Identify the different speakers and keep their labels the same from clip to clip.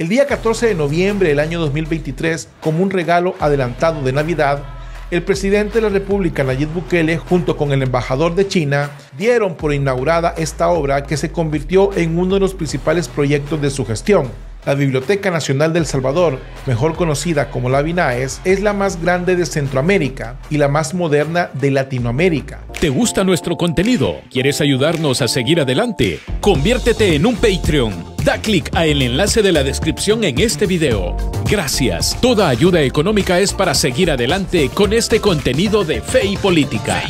Speaker 1: El día 14 de noviembre del año 2023, como un regalo adelantado de Navidad, el presidente de la República, Nayib Bukele, junto con el embajador de China, dieron por inaugurada esta obra que se convirtió en uno de los principales proyectos de su gestión. La Biblioteca Nacional de El Salvador, mejor conocida como la BINAES, es la más grande de Centroamérica y la más moderna de Latinoamérica.
Speaker 2: ¿Te gusta nuestro contenido? ¿Quieres ayudarnos a seguir adelante? Conviértete en un Patreon. Da clic al enlace de la descripción en este video. Gracias. Toda ayuda económica es para seguir adelante con este contenido de Fe y Política.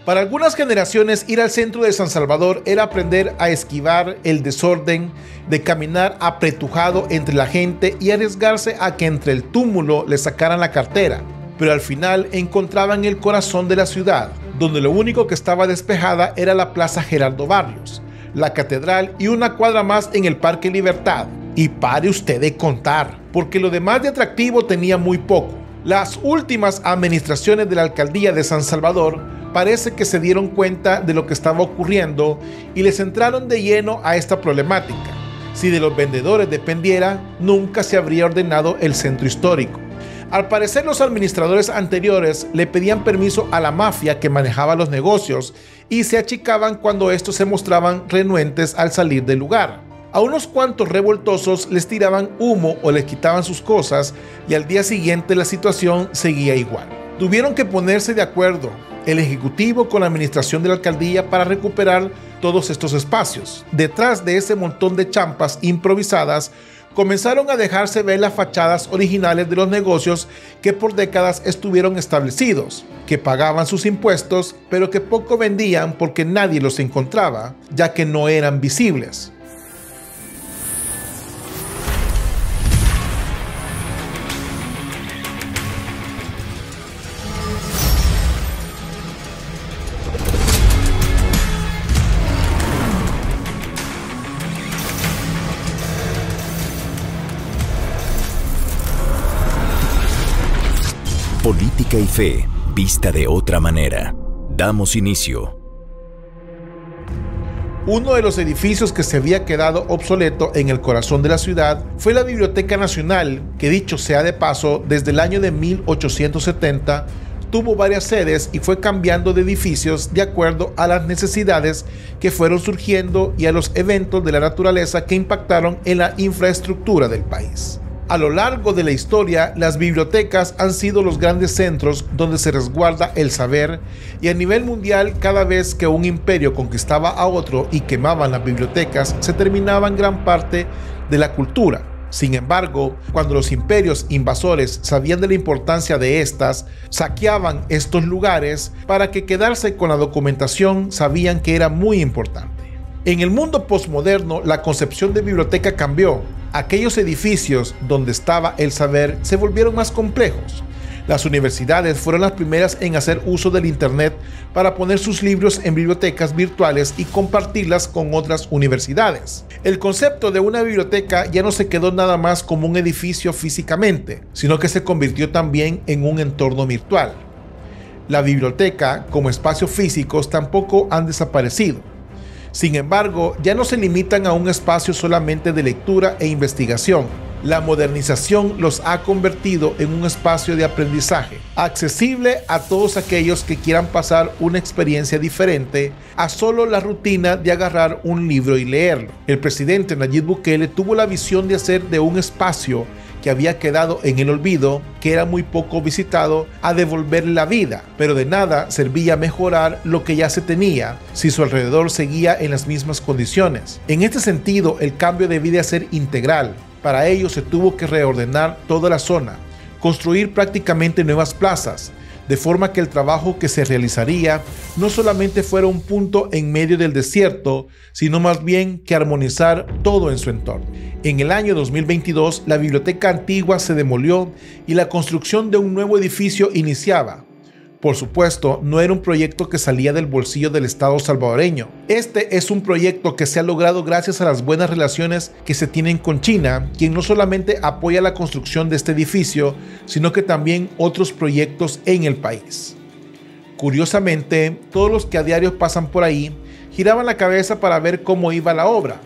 Speaker 1: Para algunas generaciones, ir al centro de San Salvador era aprender a esquivar el desorden, de caminar apretujado entre la gente y arriesgarse a que entre el túmulo le sacaran la cartera. Pero al final encontraban el corazón de la ciudad, donde lo único que estaba despejada era la Plaza Gerardo Barrios, la catedral y una cuadra más en el Parque Libertad. Y pare usted de contar, porque lo demás de atractivo tenía muy poco. Las últimas administraciones de la alcaldía de San Salvador parece que se dieron cuenta de lo que estaba ocurriendo y les entraron de lleno a esta problemática. Si de los vendedores dependiera, nunca se habría ordenado el centro histórico. Al parecer, los administradores anteriores le pedían permiso a la mafia que manejaba los negocios y se achicaban cuando estos se mostraban renuentes al salir del lugar. A unos cuantos revoltosos les tiraban humo o les quitaban sus cosas y al día siguiente la situación seguía igual. Tuvieron que ponerse de acuerdo el ejecutivo con la administración de la alcaldía para recuperar todos estos espacios. Detrás de ese montón de champas improvisadas, comenzaron a dejarse ver las fachadas originales de los negocios que por décadas estuvieron establecidos, que pagaban sus impuestos, pero que poco vendían porque nadie los encontraba, ya que no eran visibles.
Speaker 3: Política y fe, vista de otra manera. Damos inicio.
Speaker 1: Uno de los edificios que se había quedado obsoleto en el corazón de la ciudad fue la Biblioteca Nacional, que dicho sea de paso, desde el año de 1870 tuvo varias sedes y fue cambiando de edificios de acuerdo a las necesidades que fueron surgiendo y a los eventos de la naturaleza que impactaron en la infraestructura del país. A lo largo de la historia, las bibliotecas han sido los grandes centros donde se resguarda el saber, y a nivel mundial, cada vez que un imperio conquistaba a otro y quemaban las bibliotecas, se terminaba en gran parte de la cultura. Sin embargo, cuando los imperios invasores sabían de la importancia de estas, saqueaban estos lugares para que quedarse con la documentación sabían que era muy importante. En el mundo postmoderno, la concepción de biblioteca cambió. Aquellos edificios donde estaba el saber se volvieron más complejos. Las universidades fueron las primeras en hacer uso del Internet para poner sus libros en bibliotecas virtuales y compartirlas con otras universidades. El concepto de una biblioteca ya no se quedó nada más como un edificio físicamente, sino que se convirtió también en un entorno virtual. La biblioteca, como espacios físicos, tampoco han desaparecido. Sin embargo, ya no se limitan a un espacio solamente de lectura e investigación. La modernización los ha convertido en un espacio de aprendizaje, accesible a todos aquellos que quieran pasar una experiencia diferente a solo la rutina de agarrar un libro y leerlo. El presidente Nayib Bukele tuvo la visión de hacer de un espacio que había quedado en el olvido, que era muy poco visitado, a devolverle la vida, pero de nada servía mejorar lo que ya se tenía si su alrededor seguía en las mismas condiciones. En este sentido, el cambio debía ser integral. Para ello se tuvo que reordenar toda la zona, construir prácticamente nuevas plazas, de forma que el trabajo que se realizaría no solamente fuera un punto en medio del desierto, sino más bien que armonizar todo en su entorno. En el año 2022, la biblioteca antigua se demolió y la construcción de un nuevo edificio iniciaba. Por supuesto, no era un proyecto que salía del bolsillo del Estado salvadoreño. Este es un proyecto que se ha logrado gracias a las buenas relaciones que se tienen con China, quien no solamente apoya la construcción de este edificio, sino que también otros proyectos en el país. Curiosamente, todos los que a diario pasan por ahí giraban la cabeza para ver cómo iba la obra,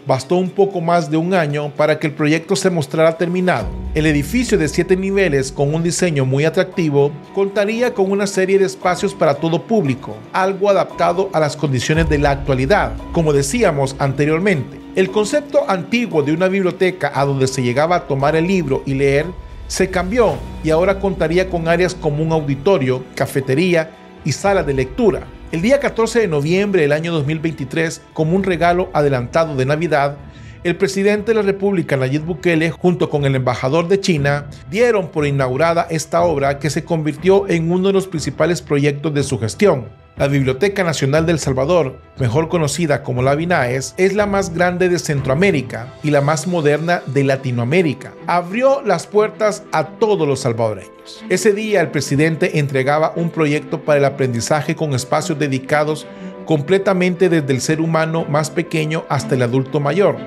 Speaker 1: Bastó un poco más de un año para que el proyecto se mostrara terminado. El edificio de 7 niveles con un diseño muy atractivo contaría con una serie de espacios para todo público, algo adaptado a las condiciones de la actualidad. Como decíamos anteriormente, el concepto antiguo de una biblioteca a donde se llegaba a tomar el libro y leer se cambió y ahora contaría con áreas como un auditorio, cafetería y sala de lectura. El día 14 de noviembre del año 2023, como un regalo adelantado de Navidad, el presidente de la República, Nayib Bukele, junto con el embajador de China, dieron por inaugurada esta obra que se convirtió en uno de los principales proyectos de su gestión. La Biblioteca Nacional de El Salvador, mejor conocida como la BINAES, es la más grande de Centroamérica y la más moderna de Latinoamérica. Abrió las puertas a todos los salvadoreños. Ese día el presidente entregaba un proyecto para el aprendizaje con espacios dedicados completamente desde el ser humano más pequeño hasta el adulto mayor.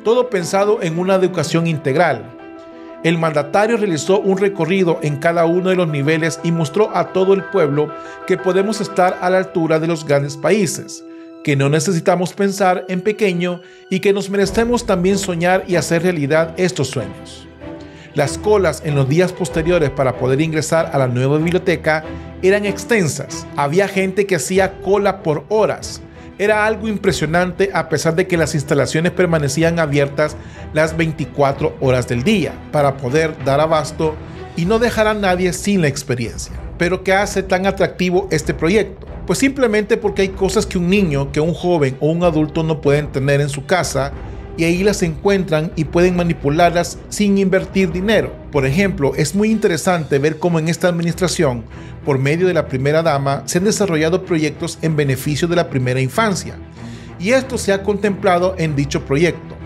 Speaker 1: Todo pensado en una educación integral. El mandatario realizó un recorrido en cada uno de los niveles y mostró a todo el pueblo que podemos estar a la altura de los grandes países, que no necesitamos pensar en pequeño y que nos merecemos también soñar y hacer realidad estos sueños. Las colas en los días posteriores para poder ingresar a la nueva biblioteca eran extensas. Había gente que hacía cola por horas. Era algo impresionante a pesar de que las instalaciones permanecían abiertas las 24 horas del día para poder dar abasto y no dejar a nadie sin la experiencia. ¿Pero qué hace tan atractivo este proyecto? Pues simplemente porque hay cosas que un niño, que un joven o un adulto no pueden tener en su casa y ahí las encuentran y pueden manipularlas sin invertir dinero. Por ejemplo, es muy interesante ver cómo en esta administración, por medio de la primera dama, se han desarrollado proyectos en beneficio de la primera infancia. Y esto se ha contemplado en dicho proyecto.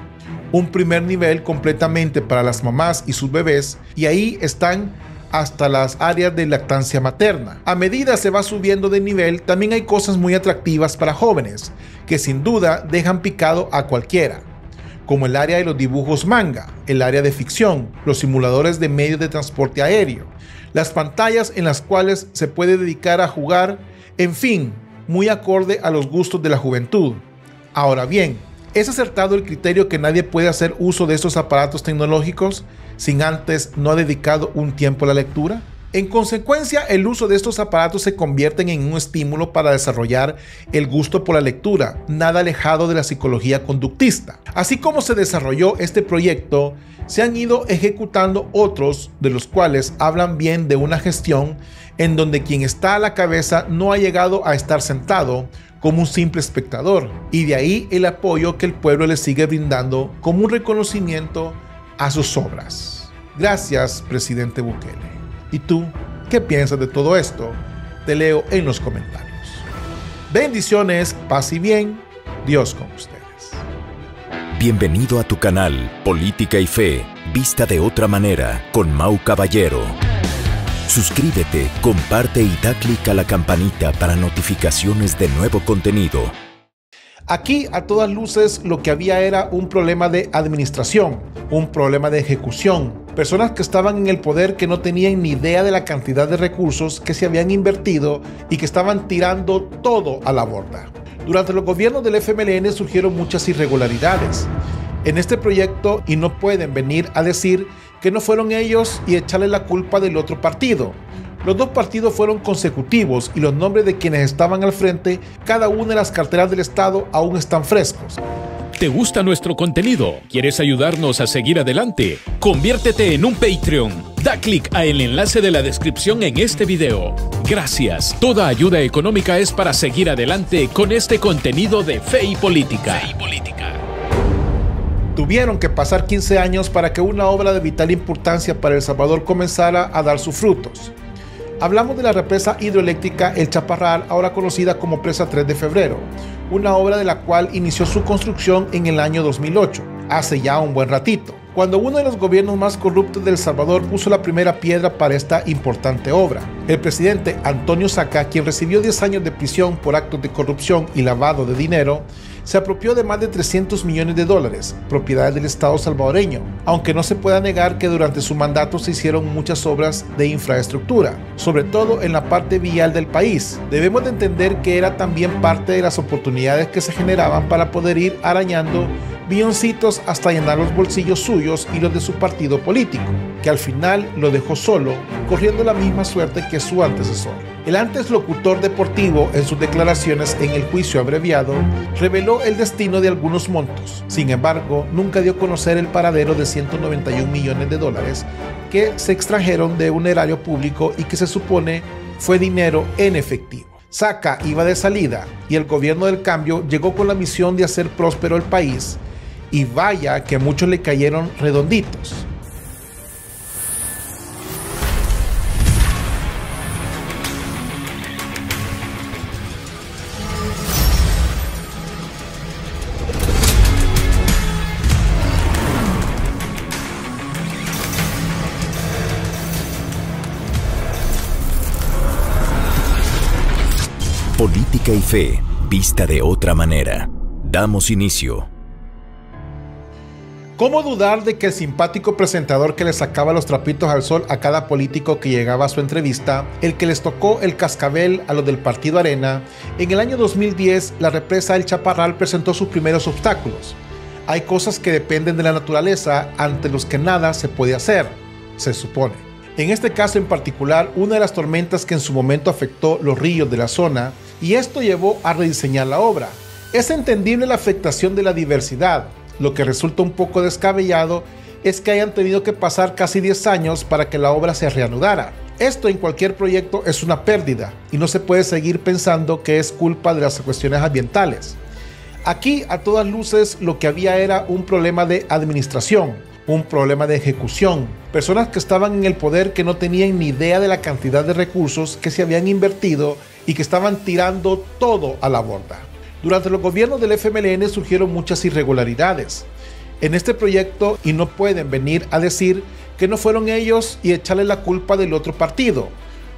Speaker 1: Un primer nivel completamente para las mamás y sus bebés, y ahí están hasta las áreas de lactancia materna. A medida se va subiendo de nivel, también hay cosas muy atractivas para jóvenes, que sin duda dejan picado a cualquiera, como el área de los dibujos manga, el área de ficción, los simuladores de medios de transporte aéreo, las pantallas en las cuales se puede dedicar a jugar, en fin, muy acorde a los gustos de la juventud. Ahora bien, ¿es acertado el criterio que nadie puede hacer uso de estos aparatos tecnológicos sin antes no ha dedicado un tiempo a la lectura? En consecuencia, el uso de estos aparatos se convierte en un estímulo para desarrollar el gusto por la lectura, nada alejado de la psicología conductista. Así como se desarrolló este proyecto, se han ido ejecutando otros, de los cuales hablan bien de una gestión en donde quien está a la cabeza no ha llegado a estar sentado como un simple espectador, y de ahí el apoyo que el pueblo le sigue brindando como un reconocimiento a sus obras. Gracias, presidente Bukele. ¿Y tú qué piensas de todo esto? Te leo en los comentarios. Bendiciones, paz y bien. Dios con ustedes.
Speaker 3: Bienvenido a tu canal Política y Fe, vista de otra manera, con Mau Caballero. Suscríbete, comparte y da clic a la campanita para notificaciones de nuevo contenido.
Speaker 1: Aquí, a todas luces, lo que había era un problema de administración, un problema de ejecución. Personas que estaban en el poder que no tenían ni idea de la cantidad de recursos que se habían invertido y que estaban tirando todo a la borda. Durante los gobiernos del FMLN surgieron muchas irregularidades en este proyecto y no pueden venir a decir que no fueron ellos y echarle la culpa del otro partido. Los dos partidos fueron consecutivos y los nombres de quienes estaban al frente, cada una de las carteras del Estado aún están frescos.
Speaker 2: ¿Te gusta nuestro contenido? ¿Quieres ayudarnos a seguir adelante? Conviértete en un Patreon. Da clic al enlace de la descripción en este video. Gracias. Toda ayuda económica es para seguir adelante con este contenido de Fe y Política.
Speaker 1: Tuvieron que pasar 15 años para que una obra de vital importancia para El Salvador comenzara a dar sus frutos. Hablamos de la represa hidroeléctrica El Chaparral, ahora conocida como Presa 3 de Febrero, una obra de la cual inició su construcción en el año 2008, hace ya un buen ratito, cuando uno de los gobiernos más corruptos de El Salvador puso la primera piedra para esta importante obra. El presidente Antonio Saca, quien recibió 10 años de prisión por actos de corrupción y lavado de dinero, se apropió de más de 300 millones de dólares, propiedad del Estado salvadoreño, aunque no se pueda negar que durante su mandato se hicieron muchas obras de infraestructura, sobre todo en la parte vial del país. Debemos de entender que era también parte de las oportunidades que se generaban para poder ir arañando milloncitos hasta llenar los bolsillos suyos y los de su partido político, que al final lo dejó solo, corriendo la misma suerte que su antecesor. El antes locutor deportivo, en sus declaraciones en el juicio abreviado, reveló el destino de algunos montos. Sin embargo, nunca dio a conocer el paradero de 191 millones de dólares que se extrajeron de un erario público y que se supone fue dinero en efectivo. Saca iba de salida y el gobierno del cambio llegó con la misión de hacer próspero el país, y vaya que muchos le cayeron redonditos.
Speaker 3: Política y fe, vista de otra manera. Damos inicio.
Speaker 1: ¿Cómo dudar de que el simpático presentador que le sacaba los trapitos al sol a cada político que llegaba a su entrevista, el que les tocó el cascabel a los del Partido Arena, en el año 2010 la represa El Chaparral presentó sus primeros obstáculos? Hay cosas que dependen de la naturaleza ante los que nada se puede hacer, se supone. En este caso en particular, una de las tormentas que en su momento afectó los ríos de la zona, y esto llevó a rediseñar la obra. Es entendible la afectación de la diversidad. Lo que resulta un poco descabellado es que hayan tenido que pasar casi 10 años para que la obra se reanudara. Esto en cualquier proyecto es una pérdida y no se puede seguir pensando que es culpa de las cuestiones ambientales. Aquí, a todas luces, lo que había era un problema de administración, un problema de ejecución. Personas que estaban en el poder que no tenían ni idea de la cantidad de recursos que se habían invertido y que estaban tirando todo a la borda. Durante los gobiernos del FMLN surgieron muchas irregularidades en este proyecto y no pueden venir a decir que no fueron ellos y echarle la culpa del otro partido.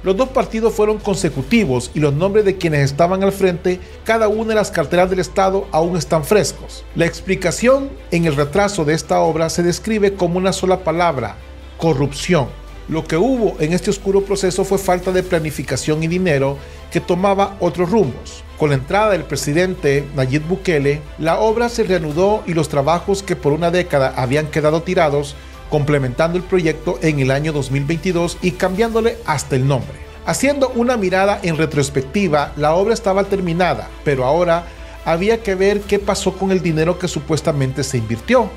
Speaker 1: Los dos partidos fueron consecutivos y los nombres de quienes estaban al frente, cada una de las carteras del Estado aún están frescos. La explicación en el retraso de esta obra se describe como una sola palabra: corrupción. Lo que hubo en este oscuro proceso fue falta de planificación y dinero que tomaba otros rumbos. Con la entrada del presidente Nayib Bukele, la obra se reanudó y los trabajos que por una década habían quedado tirados, complementando el proyecto en el año 2022 y cambiándole hasta el nombre. Haciendo una mirada en retrospectiva, la obra estaba terminada, pero ahora había que ver qué pasó con el dinero que supuestamente se invirtió.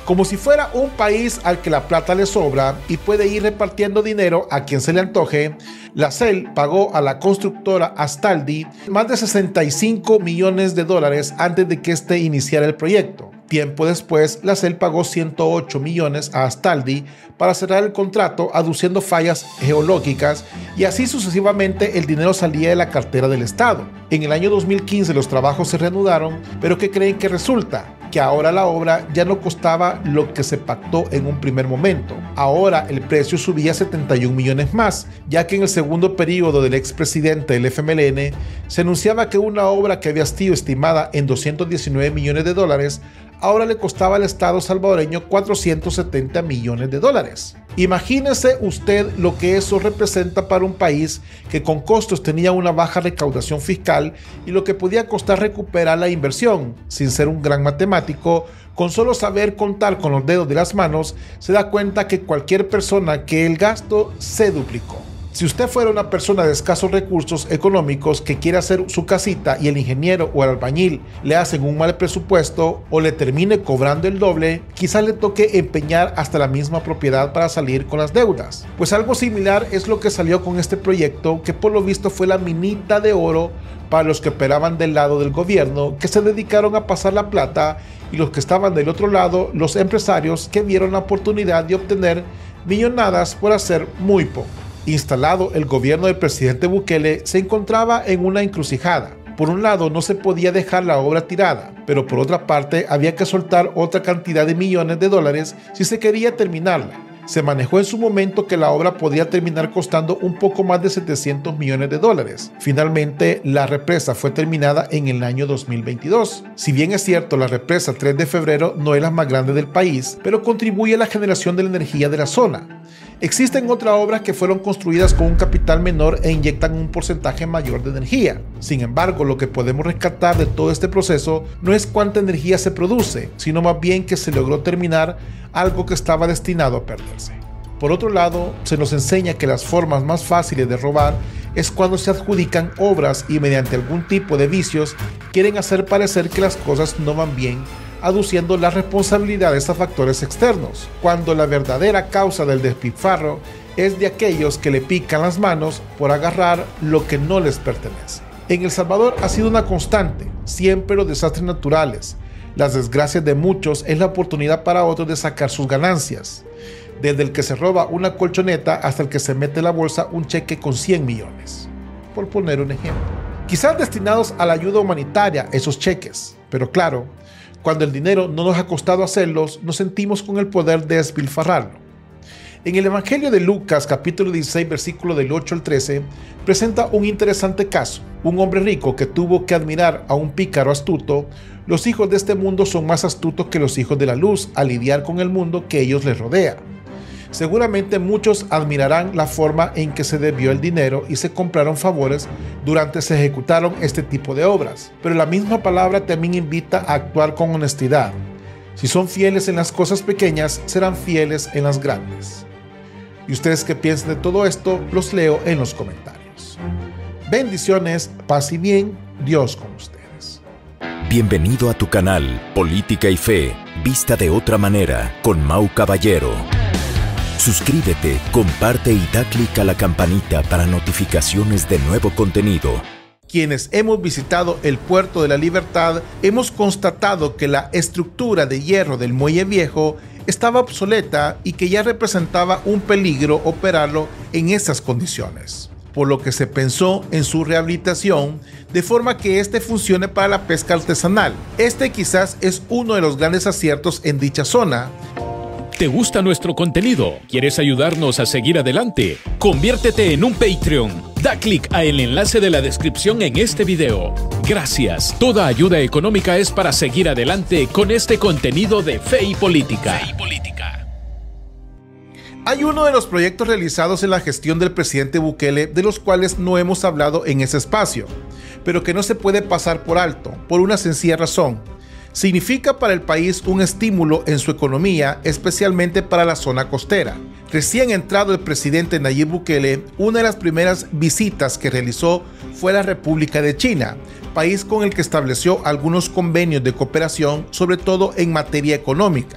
Speaker 1: Como si fuera un país al que la plata le sobra y puede ir repartiendo dinero a quien se le antoje, la CEL pagó a la constructora Astaldi más de 65 millones de dólares antes de que este iniciara el proyecto. Tiempo después, la CEL pagó 108 millones a Astaldi para cerrar el contrato, aduciendo fallas geológicas, y así sucesivamente el dinero salía de la cartera del Estado. En el año 2015 los trabajos se reanudaron, pero ¿qué creen que resulta? Que ahora la obra ya no costaba lo que se pactó en un primer momento. Ahora el precio subía 71 millones más, ya que en el segundo periodo del expresidente del FMLN se anunciaba que una obra que había sido estimada en 219 millones de dólares ahora le costaba al Estado salvadoreño 470 millones de dólares. Imagínese usted lo que eso representa para un país que con costos tenía una baja recaudación fiscal y lo que podía costar recuperar la inversión. Sin ser un gran matemático, con solo saber contar con los dedos de las manos, se da cuenta que cualquier persona que el gasto se duplicó. Si usted fuera una persona de escasos recursos económicos que quiere hacer su casita y el ingeniero o el albañil le hacen un mal presupuesto o le termine cobrando el doble, quizás le toque empeñar hasta la misma propiedad para salir con las deudas. Pues algo similar es lo que salió con este proyecto, que por lo visto fue la minita de oro para los que operaban del lado del gobierno, que se dedicaron a pasar la plata, y los que estaban del otro lado, los empresarios que vieron la oportunidad de obtener millonadas por hacer muy poco. Instalado el gobierno del presidente Bukele, se encontraba en una encrucijada. Por un lado, no se podía dejar la obra tirada, pero por otra parte había que soltar otra cantidad de millones de dólares si se quería terminarla. Se manejó en su momento que la obra podía terminar costando un poco más de 700 millones de dólares. Finalmente, la represa fue terminada en el año 2022. Si bien es cierto, la represa 3 de febrero no es la más grande del país, pero contribuye a la generación de la energía de la zona. Existen otras obras que fueron construidas con un capital menor e inyectan un porcentaje mayor de energía. Sin embargo, lo que podemos rescatar de todo este proceso no es cuánta energía se produce, sino más bien que se logró terminar algo que estaba destinado a perderse. Por otro lado, se nos enseña que las formas más fáciles de robar es cuando se adjudican obras y mediante algún tipo de vicios quieren hacer parecer que las cosas no van bien, aduciendo las responsabilidades a factores externos, cuando la verdadera causa del despilfarro es de aquellos que le pican las manos por agarrar lo que no les pertenece. En El Salvador ha sido una constante, siempre los desastres naturales, las desgracias de muchos es la oportunidad para otros de sacar sus ganancias, desde el que se roba una colchoneta hasta el que se mete en la bolsa un cheque con 100 millones, por poner un ejemplo. Quizás destinados a la ayuda humanitaria esos cheques, pero claro, cuando el dinero no nos ha costado hacerlos, nos sentimos con el poder de despilfarrarlo. En el Evangelio de Lucas, capítulo 16, versículo del 8 al 13, presenta un interesante caso. Un hombre rico que tuvo que admirar a un pícaro astuto. Los hijos de este mundo son más astutos que los hijos de la luz al lidiar con el mundo que ellos les rodea. Seguramente muchos admirarán la forma en que se desvió el dinero y se compraron favores durante se ejecutaron este tipo de obras. Pero la misma palabra también invita a actuar con honestidad. Si son fieles en las cosas pequeñas, serán fieles en las grandes. ¿Y ustedes qué piensan de todo esto? Los leo en los comentarios. Bendiciones, paz y bien, Dios con ustedes.
Speaker 3: Bienvenido a tu canal Política y Fe, vista de otra manera, con Mau Caballero. Suscríbete, comparte y da clic a la campanita para notificaciones de nuevo contenido.
Speaker 1: Quienes hemos visitado el Puerto de la Libertad, hemos constatado que la estructura de hierro del muelle viejo estaba obsoleta y que ya representaba un peligro operarlo en esas condiciones, por lo que se pensó en su rehabilitación de forma que este funcione para la pesca artesanal. Este quizás es uno de los grandes aciertos en dicha zona.
Speaker 2: ¿Te gusta nuestro contenido? ¿Quieres ayudarnos a seguir adelante? Conviértete en un Patreon. Da clic al enlace de la descripción en este video. Gracias. Toda ayuda económica es para seguir adelante con este contenido de Fe y Política.
Speaker 1: Hay uno de los proyectos realizados en la gestión del presidente Bukele de los cuales no hemos hablado en ese espacio, pero que no se puede pasar por alto, por una sencilla razón. Significa para el país un estímulo en su economía, especialmente para la zona costera. Recién entrado el presidente Nayib Bukele, una de las primeras visitas que realizó fue a la República de China, país con el que estableció algunos convenios de cooperación, sobre todo en materia económica.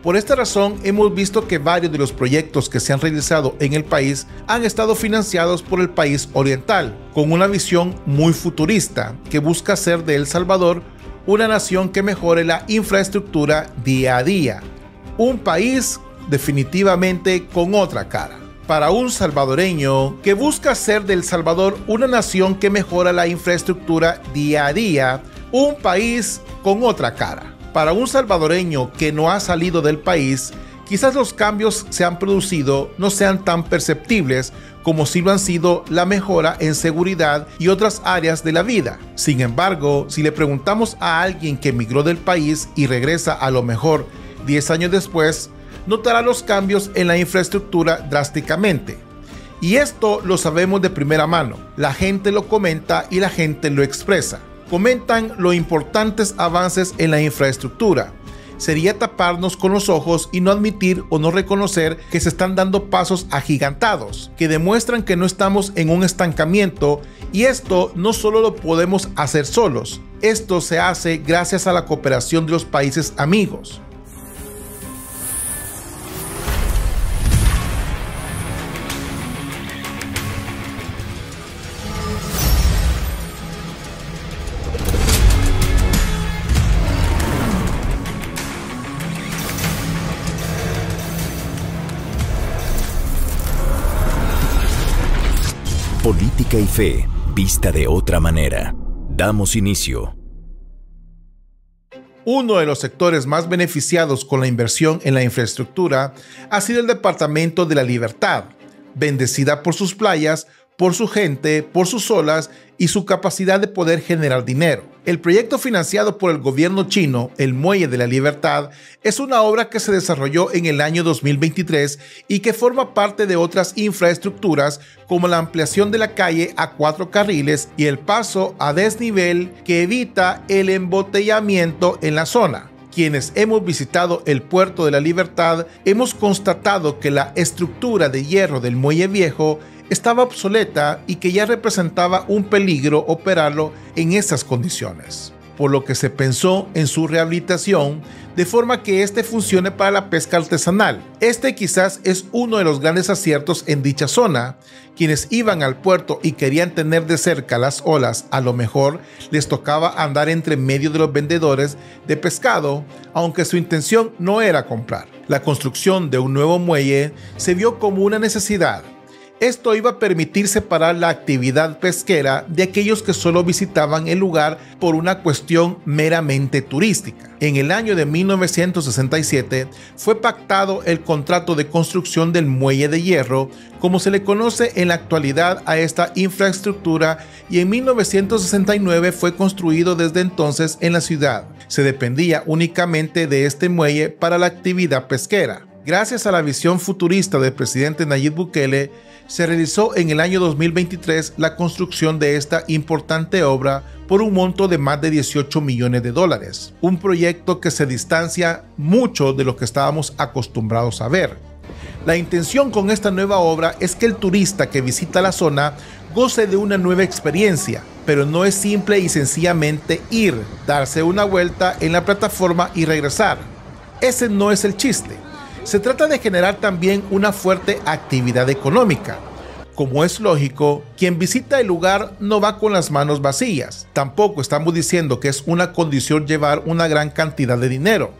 Speaker 1: Por esta razón, hemos visto que varios de los proyectos que se han realizado en el país han estado financiados por el país oriental, con una visión muy futurista que busca hacer de El Salvador una nación que mejore la infraestructura día a día. Un país definitivamente con otra cara. Para un salvadoreño que busca hacer de El Salvador una nación que mejora la infraestructura día a día, un país con otra cara. Para un salvadoreño que no ha salido del país, quizás los cambios se han producido no sean tan perceptibles como si lo han sido la mejora en seguridad y otras áreas de la vida. Sin embargo, si le preguntamos a alguien que emigró del país y regresa a lo mejor 10 años después, notará los cambios en la infraestructura drásticamente. Y esto lo sabemos de primera mano. La gente lo comenta y la gente lo expresa. Comentan los importantes avances en la infraestructura. Sería taparnos con los ojos y no admitir o no reconocer que se están dando pasos agigantados, que demuestran que no estamos en un estancamiento, y esto no solo lo podemos hacer solos, esto se hace gracias a la cooperación de los países amigos.
Speaker 3: Política y Fe, vista de otra manera. Damos inicio.
Speaker 1: Uno de los sectores más beneficiados con la inversión en la infraestructura ha sido el Departamento de la Libertad, bendecida por sus playas, por su gente, por sus olas y su capacidad de poder generar dinero. El proyecto financiado por el gobierno chino, el Muelle de la Libertad, es una obra que se desarrolló en el año 2023 y que forma parte de otras infraestructuras como la ampliación de la calle a 4 carriles y el paso a desnivel que evita el embotellamiento en la zona. Quienes hemos visitado el Puerto de la Libertad hemos constatado que la estructura de hierro del muelle viejo estaba obsoleta y que ya representaba un peligro operarlo en esas condiciones, por lo que se pensó en su rehabilitación de forma que este funcione para la pesca artesanal. Este quizás es uno de los grandes aciertos en dicha zona. Quienes iban al puerto y querían tener de cerca las olas, a lo mejor les tocaba andar entre medio de los vendedores de pescado, aunque su intención no era comprar. La construcción de un nuevo muelle se vio como una necesidad. Esto iba a permitir separar la actividad pesquera de aquellos que solo visitaban el lugar por una cuestión meramente turística. En el año de 1967 fue pactado el contrato de construcción del muelle de hierro, como se le conoce en la actualidad a esta infraestructura, y en 1969 fue construido desde entonces en la ciudad. Se dependía únicamente de este muelle para la actividad pesquera. Gracias a la visión futurista del presidente Nayib Bukele, se realizó en el año 2023 la construcción de esta importante obra por un monto de más de $18 millones, un proyecto que se distancia mucho de lo que estábamos acostumbrados a ver. La intención con esta nueva obra es que el turista que visita la zona goce de una nueva experiencia, pero no es simple y sencillamente ir, darse una vuelta en la plataforma y regresar. Ese no es el chiste. Se trata de generar también una fuerte actividad económica. Como es lógico, quien visita el lugar no va con las manos vacías. Tampoco estamos diciendo que es una condición llevar una gran cantidad de dinero.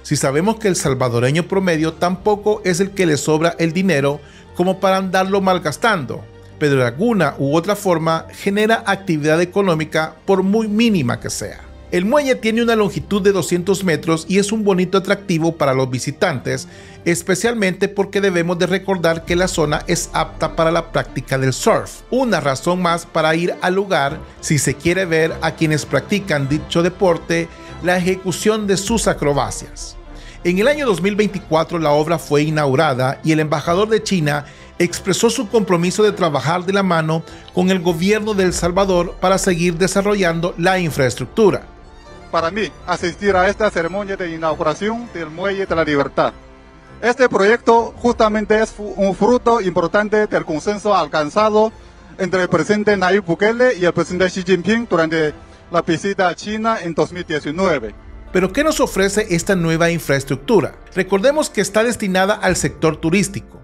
Speaker 1: Si sabemos que el salvadoreño promedio tampoco es el que le sobra el dinero como para andarlo malgastando, pero de alguna u otra forma genera actividad económica por muy mínima que sea. El muelle tiene una longitud de 200 metros y es un bonito atractivo para los visitantes, especialmente porque debemos de recordar que la zona es apta para la práctica del surf. Una razón más para ir al lugar si se quiere ver a quienes practican dicho deporte la ejecución de sus acrobacias. En el año 2024 la obra fue inaugurada y el embajador de China expresó su compromiso de trabajar de la mano con el gobierno de El Salvador para seguir desarrollando la infraestructura.
Speaker 4: Para mí, asistir a esta ceremonia de inauguración del Muelle de la Libertad. Este proyecto justamente es un fruto importante del consenso alcanzado entre el presidente Nayib Bukele y el presidente Xi Jinping durante la visita a China en 2019.
Speaker 1: ¿Pero qué nos ofrece esta nueva infraestructura? Recordemos que está destinada al sector turístico.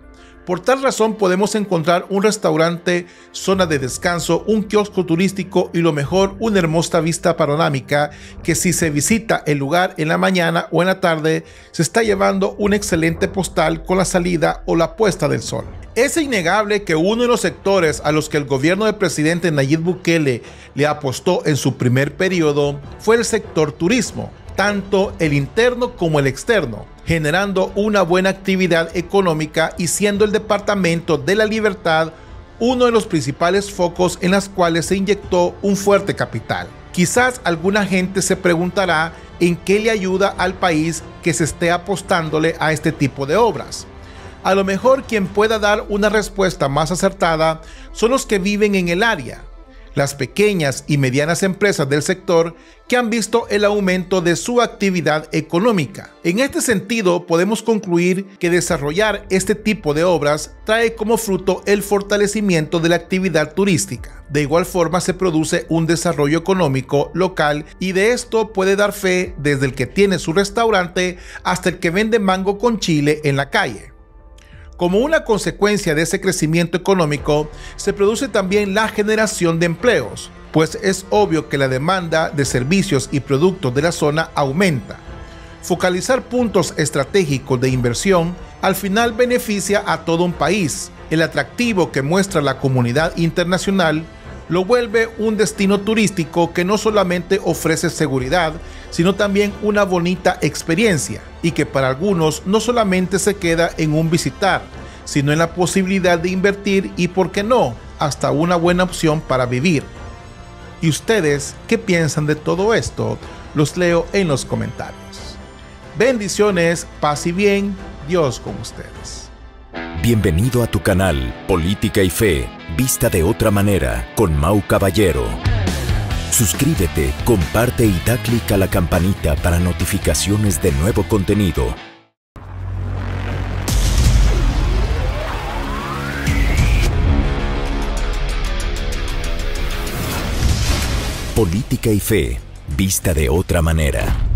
Speaker 1: Por tal razón podemos encontrar un restaurante, zona de descanso, un kiosco turístico y lo mejor, una hermosa vista panorámica que si se visita el lugar en la mañana o en la tarde, se está llevando un excelente postal con la salida o la puesta del sol. Es innegable que uno de los sectores a los que el gobierno del presidente Nayib Bukele le apostó en su primer periodo fue el sector turismo, tanto el interno como el externo, generando una buena actividad económica y siendo el Departamento de la Libertad uno de los principales focos en los cuales se inyectó un fuerte capital. Quizás alguna gente se preguntará en qué le ayuda al país que se esté apostándole a este tipo de obras. A lo mejor quien pueda dar una respuesta más acertada son los que viven en el área, las pequeñas y medianas empresas del sector que han visto el aumento de su actividad económica. En este sentido, podemos concluir que desarrollar este tipo de obras trae como fruto el fortalecimiento de la actividad turística. De igual forma, se produce un desarrollo económico local y de esto puede dar fe desde el que tiene su restaurante hasta el que vende mango con chile en la calle. Como una consecuencia de ese crecimiento económico, se produce también la generación de empleos, pues es obvio que la demanda de servicios y productos de la zona aumenta. Focalizar puntos estratégicos de inversión al final beneficia a todo un país. El atractivo que muestra la comunidad internacional lo vuelve un destino turístico que no solamente ofrece seguridad, sino también una bonita experiencia, y que para algunos no solamente se queda en un visitar, sino en la posibilidad de invertir y, por qué no, hasta una buena opción para vivir. ¿Y ustedes qué piensan de todo esto? Los leo en los comentarios. Bendiciones, paz y bien, Dios con ustedes.
Speaker 3: Bienvenido a tu canal Política y Fe, vista de otra manera, con Mau Caballero. Suscríbete, comparte y da clic a la campanita para notificaciones de nuevo contenido. Política y Fe, vista de otra manera.